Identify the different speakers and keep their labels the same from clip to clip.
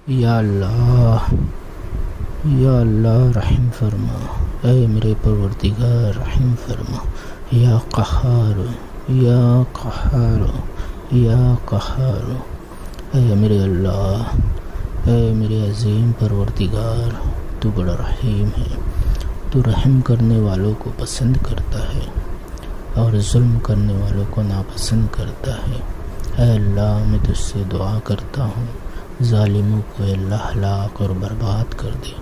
Speaker 1: یا اللہ یا اللہ رحم فرما، اے میرے پروردگار رحم فرما، یا قہار یا قہار یا قہار، اے میرے اللہ، اے میرے عظیم پروردگار، تو بڑا رحیم ہے، تو رحم کرنے والوں کو پسند کرتا ہے اور ظلم کرنے والوں کو ناپسند کرتا ہے۔ اے اللہ، میں تجھ سے دعا کرتا ہوں، ظالموں کو اے اللہ ہلاک اور برباد کر دے،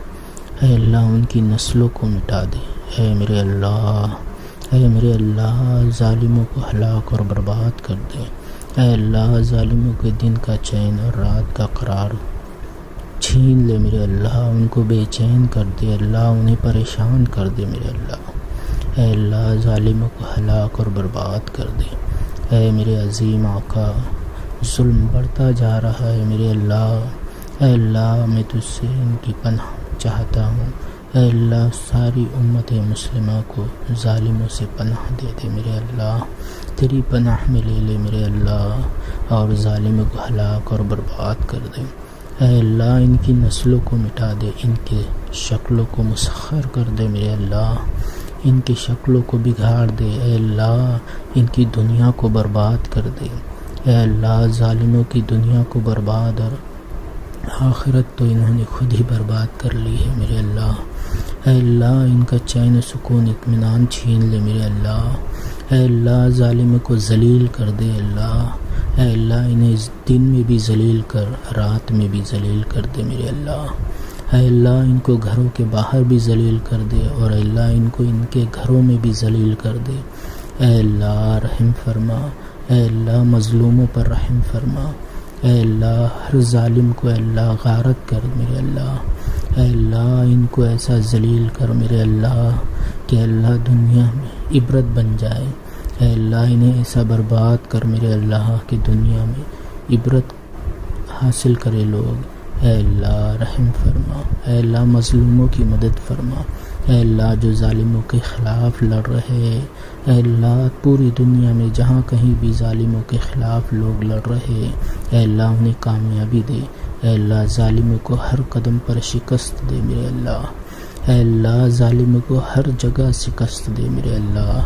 Speaker 1: اے اللہ ان کی نسلوں کو مٹا دے، اے میرے اللہ، اے میرے اللہ، ظالموں کو ہلاک اور برباد کر دے، اے اللہ ظالموں کے دن کا چین اور رات کا قرار چھین لے میرے اللہ، ان کو بے چین کر دے اللہ، انہیں پریشان کر دے میرے اللہ، اے اللہ ظالموں کو ہلاک اور برباد کر دے، اے میرے عظیم آقا، ظلم بڑھتا جا رہا ہے میرے اللہ، اے اللہ میں تجھ سے ان کی پناہ چاہتا ہوں، اے اللہ ساری امت مسلمہ کو ظالموں سے پناہ دے دے میرے اللہ، تیری پناہ میں لے لے میرے اللہ، اور ظالموں کو ہلاک اور برباد کر دے، اے اللہ ان کی نسلوں کو مٹا دے، ان کے شکلوں کو مسخر کر دے میرے اللہ، ان کی شکلوں کو بگاڑ دے، اے اللہ ان کی دنیا کو برباد کر دے، اے اللہ ظالموں کی دنیا کو برباد اور آخرت تو انہوں نے خود ہی برباد کر لی ہے میرے اللہ، اے اللہ ان کا چین و سکون اطمینان چھین لے میرے اللہ، اے اللہ ظالموں کو ذلیل کر دے اللہ، اے اللہ انہیں دن میں بھی ذلیل کر، رات میں بھی ذلیل کر دے میرے اللہ، اے اللہ ان کو گھروں کے باہر بھی ذلیل کر دے، اور اے اللہ ان کو ان کے گھروں میں بھی ذلیل کر دے، اے اللہ رحم فرما، اے اللہ مظلوموں پر رحم فرما، اے اللہ ہر ظالم کو اے اللہ غارت کر میرے اللہ، اے اللہ ان کو ایسا ذلیل کر میرے اللہ کہ اللہ دنیا میں عبرت بن جائے، اے اللہ انہیں ایسا برباد کر میرے اللہ کہ دنیا میں عبرت حاصل کرے لوگ، اے اللہ رحم فرما، اے اللہ مظلوموں کی مدد فرما، اے اللہ جو ظالموں کے خلاف لڑ رہے، اے اللہ پوری دنیا میں جہاں کہیں بھی ظالموں کے خلاف لوگ لڑ رہے، اے اللہ انہیں کامیابی دے، اے اللہ ظالموں کو ہر قدم پر شکست دے میرے اللہ، اے اللہ ظالموں کو ہر جگہ شکست دے میرے اللہ،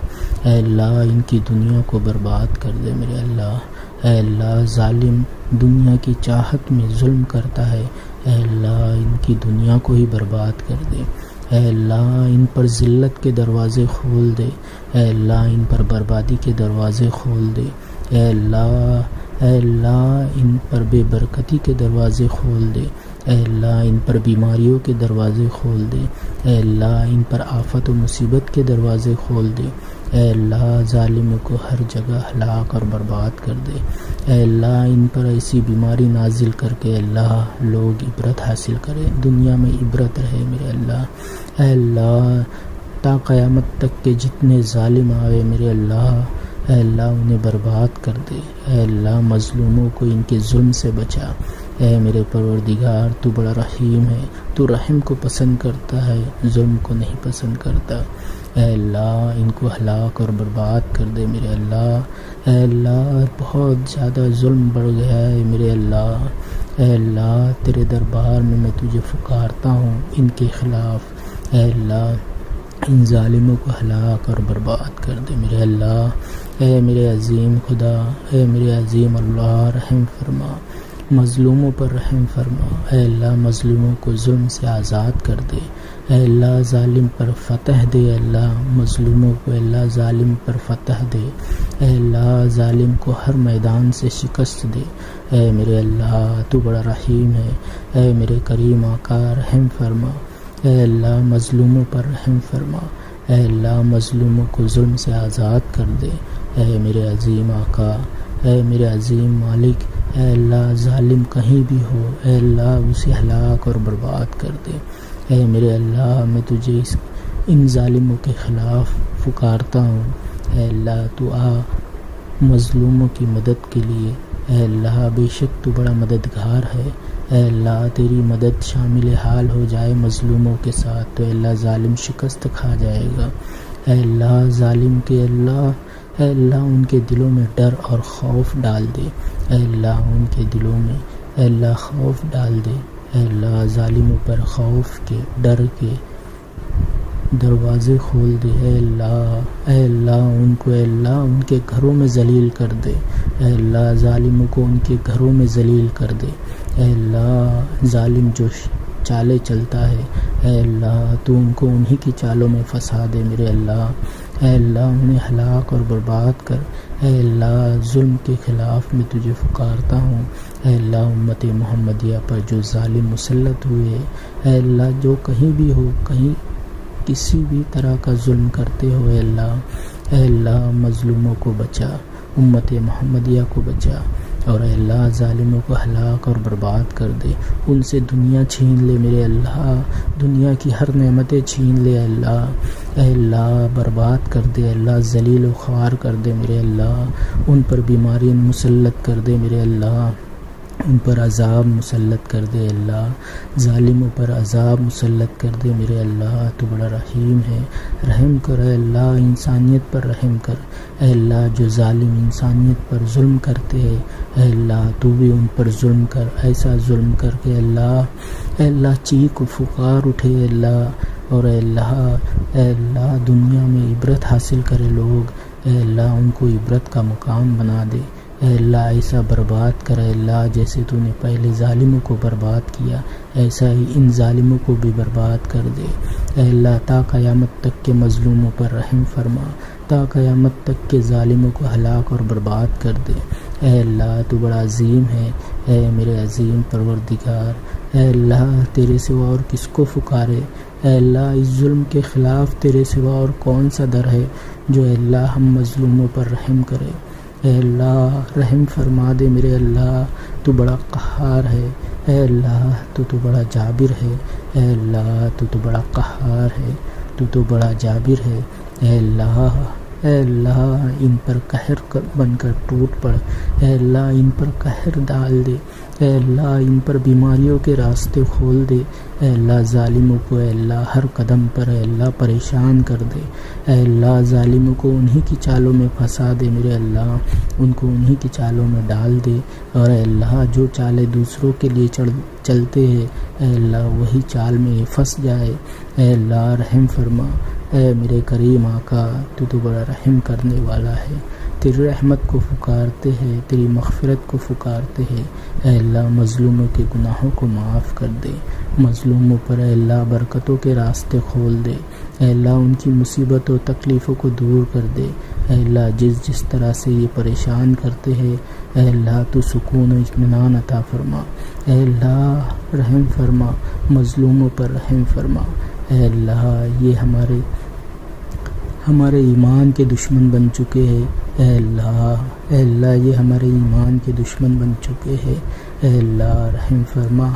Speaker 1: اے اللہ ان کی دنیا کو برباد کر دے میرے اللہ، اے اللہ ظالم دنیا کی چاہت میں ظلم کرتا ہے، اے اللہ ان کی دنیا کو ہی برباد کر دے، اے اللہ ان پر ذلت کے دروازے کھول دے، اے اللہ ان پر بربادی کے دروازے کھول دے، اے اللہ ان پر بے برکتی کے دروازے کھول دے، اے اللہ ان پر بیماریوں کے دروازے کھول دے، اے اللہ ان پر آفت و مصیبت کے دروازے کھول دے، اے اللہ ظالموں کو ہر جگہ ہلاک اور برباد کر دے، اے اللہ ان پر ایسی بیماری نازل کر کے اللہ لوگ عبرت حاصل کرے، دنیا میں عبرت رہے میرے اللہ، اے اللہ تا قیامت تک کے جتنے ظالم آئے میرے اللہ، اے اللہ انہیں برباد کر دے، اے اللہ مظلوموں کو ان کے ظلم سے بچا، اے میرے پروردگار تو بڑا رحیم ہے، تو رحم کو پسند کرتا ہے، ظلم کو نہیں پسند کرتا، اے اللہ ان کو ہلاک اور برباد کر دے میرے اللہ، اے اللہ بہت زیادہ ظلم بڑھ گیا ہے میرے اللہ، اے اللہ تیرے دربار میں میں تجھے پکارتا ہوں ان کے خلاف، اے اللہ ان ظالموں کو ہلاک اور برباد کر دے میرے اللہ، اے میرے عظیم خدا، اے میرے عظیم اللہ رحم فرما، مظلوموں پر رحم فرما، اے اللہ مظلوموں کو ظلم سے آزاد کر دے، اے اللہ ظالم پر فتح دے، اے اللہ مظلوموں کو اے اللہ ظالم پر فتح دے، اے اللہ ظالم کو ہر میدان سے شکست دے، اے میرے اللہ تو بڑا رحیم ہے، اے میرے کریم آقا رحم فرما، اے اللہ مظلوموں پر رحم فرما، اے اللہ مظلوموں کو ظلم سے آزاد کر دے، اے میرے عظیم آقا، اے میرے عظیم مالک، اے اللہ ظالم کہیں بھی ہو، اے اللہ اسے ہلاک اور برباد کر دے، اے میرے اللہ میں تجھے ان ظالموں کے خلاف پکارتا ہوں، اے اللہ تو آ مظلوموں کی مدد کے لیے، اے اللہ بے شک تو بڑا مددگار ہے، اے اللہ تیری مدد شامل حال ہو جائے مظلوموں کے ساتھ تو اے اللہ ظالم شکست کھا جائے گا، اے اللہ ظالم کے اے اللہ ان کے دلوں میں ڈر اور خوف ڈال دے، اے اللہ ان کے دلوں میں اے اللہ خوف ڈال دے، اے اللہ ظالموں پر خوف کے ڈر کے دروازے کھول دے، اے اللہ ان کو، اے اللہ ان کے گھروں میں ذلیل کر دے، اے اللہ ظالموں کو ان کے گھروں میں ذلیل کر دے، اے اللہ ظالم جو چالیں چلتا ہے، اے اللہ تو ان کو انہی کی چالوں میں پھنسا دے میرے اللہ، اے اللہ انہیں ہلاک اور برباد کر، اے اللہ ظلم کے خلاف میں تجھے پکارتا ہوں، اے اللہ امت محمدیہ پر جو ظالم مسلط ہوئے، اے اللہ جو کہیں بھی ہو، کہیں کسی بھی طرح کا ظلم کرتے ہو، اے اللہ مظلوموں کو بچا، امت محمدیہ کو بچا، اور اے اللہ ظالموں کو ہلاک اور برباد کر دے، ان سے دنیا چھین لے میرے اللہ، دنیا کی ہر نعمتیں چھین لے اے اللہ برباد کر دے، اے اللہ ذلیل و خوار کر دے میرے اللہ، ان پر بیماری مسلط کر دے میرے اللہ، ان پر عذاب مسلط کر دے اللہ، ظالموں پر عذاب مسلط کر دے میرے اللہ، تو بڑا رحیم ہے، رحم کر اے اللہ، انسانیت پر رحم کر، اے اللہ جو ظالم انسانیت پر ظلم کرتے ہیں، اے اللہ تو بھی ان پر ظلم کر، ایسا ظلم کر کے اے اللہ چیخ و پکار اٹھے اے اللہ، اور اے اللہ دنیا میں عبرت حاصل کرے لوگ، اے اللہ ان کو عبرت کا مقام بنا دے، اے اللہ ایسا برباد کر اے اللہ، جیسے تو نے پہلے ظالموں کو برباد کیا، ایسا ہی ان ظالموں کو بھی برباد کر دے، اے اللہ تا قیامت تک کے مظلوموں پر رحم فرما، تا قیامت تک کے ظالموں کو ہلاک اور برباد کر دے، اے اللہ تو بڑا عظیم ہے، اے میرے عظیم پروردگار، اے اللہ تیرے سوا اور کس کو پکارے، اے اللہ اس ظلم کے خلاف تیرے سوا اور کون سا در ہے جو اے اللہ ہم مظلوموں پر رحم کرے، اے اللہ رحم فرما دے میرے اللہ، تو بڑا قہار ہے، اے اللہ تو بڑا جابر ہے، اے اللہ تو بڑا قہار ہے، تو بڑا جابر ہے، اے اللہ ان پر قہر بن کر ٹوٹ پڑ، اے اللہ ان پر قہر ڈال دے، اے اللہ ان پر بیماریوں کے راستے کھول دے، اے اللہ ظالموں کو اے اللہ ہر قدم پر اے اللہ پریشان کر دے، اے اللہ ظالموں کو انہی کی چالوں میں پھنسا دے میرے اللہ، ان کو انہی کی چالوں میں ڈال دے، اور اے اللہ جو چالیں دوسروں کے لیے چلتے ہیں اے اللہ وہی چال میں پھنس جائے، اے اللہ رحم فرما، اے میرے کریم آقا تو بڑا رحم کرنے والا ہے، تیری رحمت کو پکارتے ہیں، تیری مغفرت کو پکارتے ہیں، اے اللہ مظلوموں کے گناہوں کو معاف کر دے، مظلوموں پر اے اللہ برکتوں کے راستے کھول دے، اے اللہ ان کی مصیبت و تکلیفوں کو دور کر دے، اے اللہ جس طرح سے یہ پریشان کرتے ہیں اے اللہ تو سکون و اطمینان عطا فرما، اے اللہ رحم فرما، مظلوموں پر رحم فرما، اے اللہ یہ ہمارے ایمان کے دشمن بن چکے ہیں، اے اللہ یہ ہمارے ایمان کے دشمن بن چکے ہیں، اے اللہ رحم فرما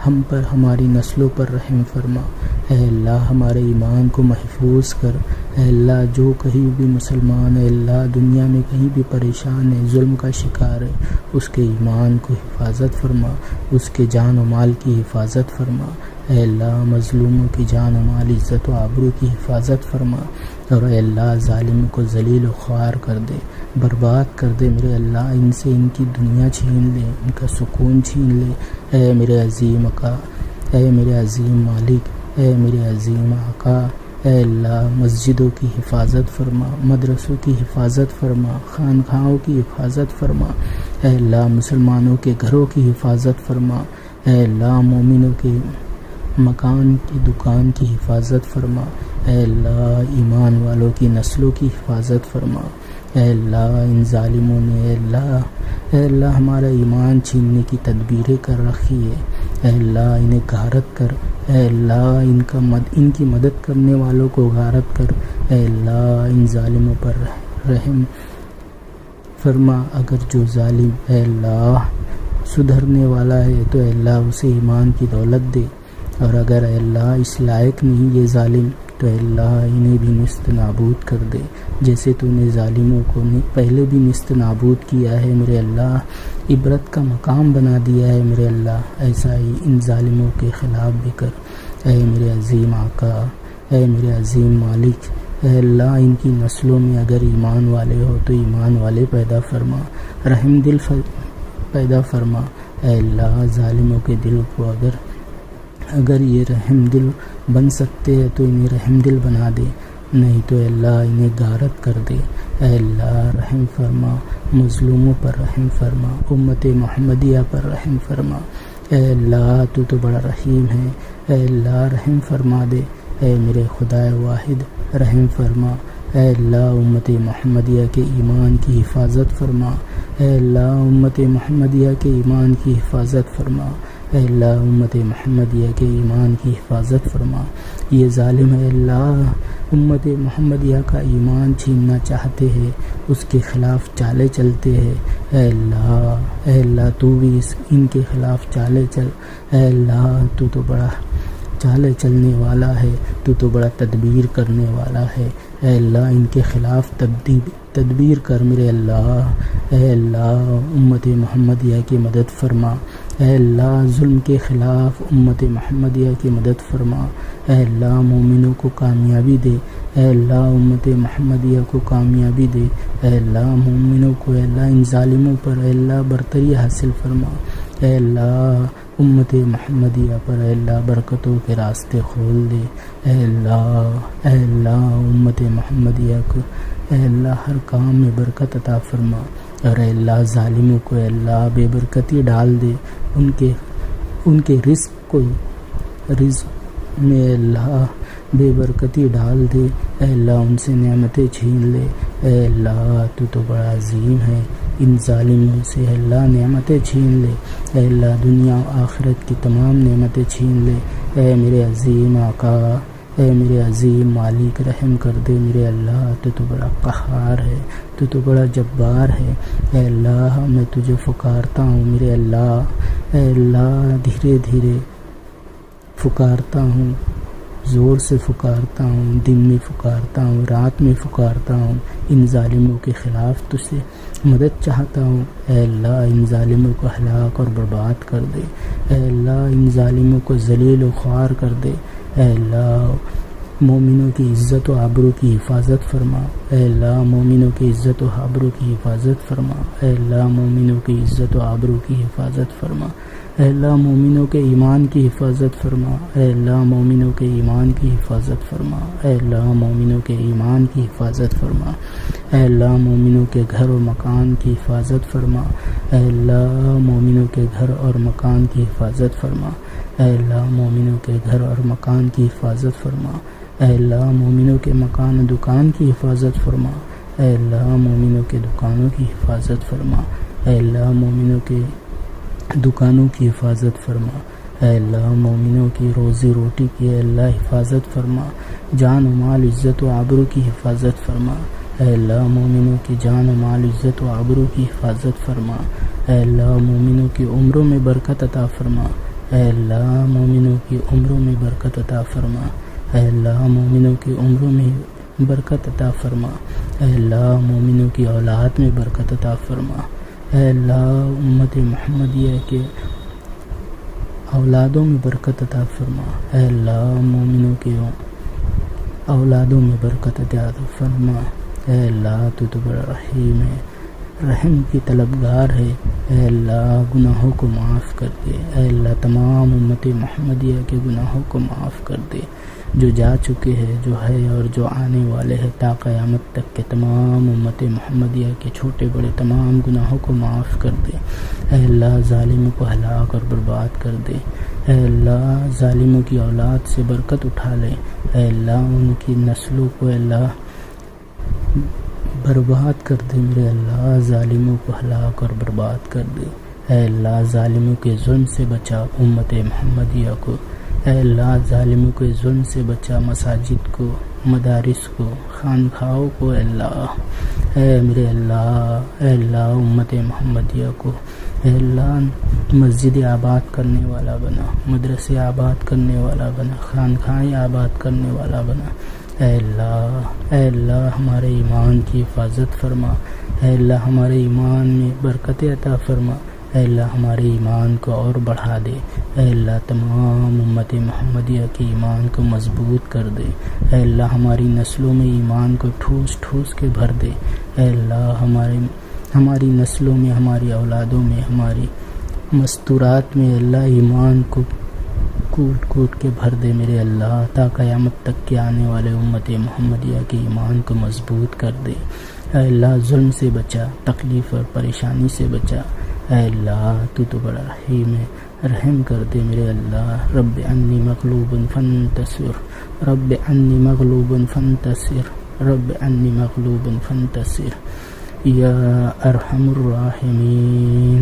Speaker 1: ہم پر ہماری نسلوں پر رحم فرما، اے اللہ ہمارے ایمان کو محفوظ کر، اے اللہ جو کہیں بھی مسلمان اے اللہ دنیا میں کہیں بھی پریشان ہے، ظلم کا شکار ہے، اس کے ایمان کو حفاظت فرما، اس کے جان و مال کی حفاظت فرما، اے اللہ مظلوموں کی جان و مال عزت و آبرو کی حفاظت فرما، اور اے اللہ ظالموں کو ذلیل و خوار کر دے، برباد کر دے میرے اللہ، ان سے ان کی دنیا چھین لے، ان کا سکون چھین لے، اے میرے عظیم آقا، اے میرے عظیم مالک، اے میرے عظیم آقا، اے اللہ مسجدوں کی حفاظت فرما، مدرسوں کی حفاظت فرما، خانقاہوں کی حفاظت فرما، اے اللہ مسلمانوں کے گھروں کی حفاظت فرما، اے اللہ مومنوں کے مکان کی دکان کی حفاظت فرما، اے اللہ ایمان والوں کی نسلوں کی حفاظت فرما، اے اللہ ان ظالموں نے اے اللہ ہمارا ایمان چھیننے کی تدبیریں کر رکھی ہے، اے اللہ انہیں غارت کر، اے اللہ ان کی مدد کرنے والوں کو غارت کر، اے اللہ ان ظالموں پر رحم فرما، اگر جو ظالم اے اللہ سدھرنے والا ہے تو اے اللہ اسے ایمان کی دولت دے، اور اگر اے اللہ اس لائق نہیں یہ ظالم تو اے اللہ انہیں بھی نیست نابود کر دے، جیسے تو نے ظالموں کو پہلے بھی نیست نابود کیا ہے میرے اللہ، عبرت کا مقام بنا دیا ہے میرے اللہ، ایسا ہی ان ظالموں کے خلاف بھی کر، اے میرے عظیم آقا، اے میرے عظیم مالک، اے اللہ ان کی نسلوں میں اگر ایمان والے ہو تو ایمان والے پیدا فرما، رحم دل پیدا فرما، اے اللہ ظالموں کے دل کو اگر یہ رحم دل بن سکتے ہیں تو انہیں رحم دل بنا دے، نہیں تو اے اللہ انہیں غارت کر دے۔ اے اللہ رحم فرما، مظلوموں پر رحم فرما، امت محمدیہ پر رحم فرما۔ اے اللہ تو بڑا رحیم ہے، اے اللہ رحم فرما دے۔ اے میرے خدا واحد رحم فرما۔ اے اللہ امت محمدیہ کے ایمان کی حفاظت فرما۔ اے اللہ امت محمدیہ کے ایمان کی حفاظت فرما۔ اے اللہ امت محمدیہ کے ایمان کی حفاظت فرما۔ یہ ظالم اے اللہ امت محمدیہ کا ایمان چھیننا چاہتے ہیں، اس کے خلاف چالے چلتے ہیں۔ اے اللہ تو بھی ان کے خلاف چالے چل۔ اے اللہ تو بڑا چالے چلنے والا ہے، تو بڑا تدبیر کرنے والا ہے۔ اے اللہ ان کے خلاف تدبیر کر میرے اللہ۔ اے اللہ امت محمدیہ کی مدد فرما۔ اے اللہ ظلم کے خلاف امت محمدیہ کی مدد فرما۔ اے اللہ مومنوں کو کامیابی دے۔ اے اللہ امت محمدیہ کو کامیابی دے۔ اے اللہ مومنوں کو اے اللہ ان ظالموں پر اے اللہ برتری حاصل فرما۔ اے اللہ امت محمدیہ پر اے اللہ برکتوں کے راستے کھول دے۔ اے اللہ امت محمدیہ کو اے اللہ ہر کام میں برکت عطا فرما، اور اے اللہ ظالموں کو اے اللہ بے برکتی ڈال دے، ان کے رزق میں اے اللہ بے برکتی ڈال دے۔ اے اللہ ان سے نعمتیں چھین لے۔ اے اللہ تو بڑا عظیم ہے، ان ظالموں سے اے اللہ نعمتیں چھین لے۔ اے اللہ دنیا و آخرت کی تمام نعمتیں چھین لے۔ اے میرے عظیم آقا، اے میرے عظیم مالک رحم کر دے میرے اللہ۔ تو بڑا قہار ہے، تو بڑا جبار ہے۔ اے اللہ میں تجھے پکارتا ہوں میرے اللہ۔ اے اللہ دھیرے دھیرے پکارتا ہوں، زور سے پکارتا ہوں، دن میں پکارتا ہوں، رات میں پکارتا ہوں، ان ظالموں کے خلاف تجھ سے مدد چاہتا ہوں۔ اے اللہ ان ظالموں کو ہلاک اور برباد کر دے۔ اے اللہ ان ظالموں کو ذلیل و خوار کر دے۔ اے اللہ مومنوں کی عزت و آبرو کی حفاظت فرما۔ اے اللہ مومنوں کی عزت و آبرو کی حفاظت فرما۔ اے اللہ مومنوں کی عزت و آبرو کی حفاظت فرما۔ اے اللہ مومنوں کے ایمان کی حفاظت فرما۔ اے اللہ مومنوں کے ایمان کی حفاظت فرما۔ اے اللہ مومنوں کے ایمان کی حفاظت فرما۔ اے اللہ مومنوں کے گھر و مکان کی حفاظت فرما۔ اے اللہ مومنوں کے گھر اور مکان کی حفاظت فرما۔ اے اللہ مومنوں کے گھر اور مکان کی حفاظت فرما۔ اے اللہ مومنوں کے مکان و دکان کی حفاظت فرما۔ اے اللہ مومنوں کے دکانوں کی حفاظت فرما۔ اے اللہ مومنوں کے دکانوں کی حفاظت فرما۔ اے اللہ مومنوں کی روزی روٹی کی اے اللہ حفاظت فرما۔ جان و مال عزت و آبرو کی حفاظت فرما۔ اے اللہ مومنوں کی جان و مال عزت و آبرو کی حفاظت فرما۔ اے اللہ مومنوں کی عمروں میں برکت عطا فرما۔ اے اللہ مومنوں کی عمروں میں برکت عطا فرما۔ اے اللہ مومنوں کی عمروں میں برکت عطا فرما۔ اے اللہ مومنوں کی اولاد میں برکت عطا فرما۔ اے اللہ امت محمدیہ کے اولادوں میں برکت عطا فرما۔ اے اللہ مومنوں کے اولادوں میں برکت عطا فرما۔ اے اللہ تو بڑا رحیم ہے، رحم کی طلبگار ہے۔ اے اللہ گناہوں کو معاف کر دے۔ اے اللہ تمام امت محمدیہ کے گناہوں کو معاف کر دے، جو جا چکے ہیں، جو ہے اور جو آنے والے ہیں، تا قیامت تک کے تمام امت محمدیہ کے چھوٹے بڑے تمام گناہوں کو معاف کر دے۔ اے اللہ ظالموں کو ہلاک اور برباد کر دے۔ اے اللہ ظالموں کی اولاد سے برکت اٹھا لے۔ اے اللہ ان کی نسلوں کو اے اللہ برباد کر دے میرے اللہ، ظالموں کو ہلاک اور برباد کر دے۔ اے اللہ ظالموں کے ظلم سے بچا امت محمدیہ کو۔ اے اللہ ظالموں کے ظلم سے بچا مساجد کو، مدارس کو، خانقاہوں کو۔ اے اللہ اے میرے اللہ، اے اللہ امت محمدیہ کو اے اللہ مسجد آباد کرنے والا بنا، مدرسے آباد کرنے والا بنا، خانقاہیں آباد کرنے والا بنا۔ اے اللہ ہمارے ایمان کی حفاظت فرما۔ اے اللہ ہمارے ایمان میں برکت عطا فرما۔ اے اللہ ہمارے ایمان کو اور بڑھا دے۔ اے اللہ تمام امت محمدیہ کے ایمان کو مضبوط کر دے۔ اے اللہ ہماری نسلوں میں ایمان کو ٹھوس ٹھوس کے بھر دے۔ اے اللہ ہماری نسلوں میں، ہماری اولادوں میں، ہماری مستورات میں اللہ ایمان کو کوٹ کوٹ کے بھر دے میرے اللہ، تا قیامت تک کے آنے والے امت محمدیہ کے ایمان کو مضبوط کر دے۔ اے اللہ ظلم سے بچا، تکلیف اور پریشانی سے بچا۔ اے اللہ تو بڑا رحیم ہے، رحم کر دے میرے اللہ۔ رب انی مغلوب فانتصر، رب انی مغلوب فانتصر، رب انی مغلوب فانتصر یا ارحم الراحمین۔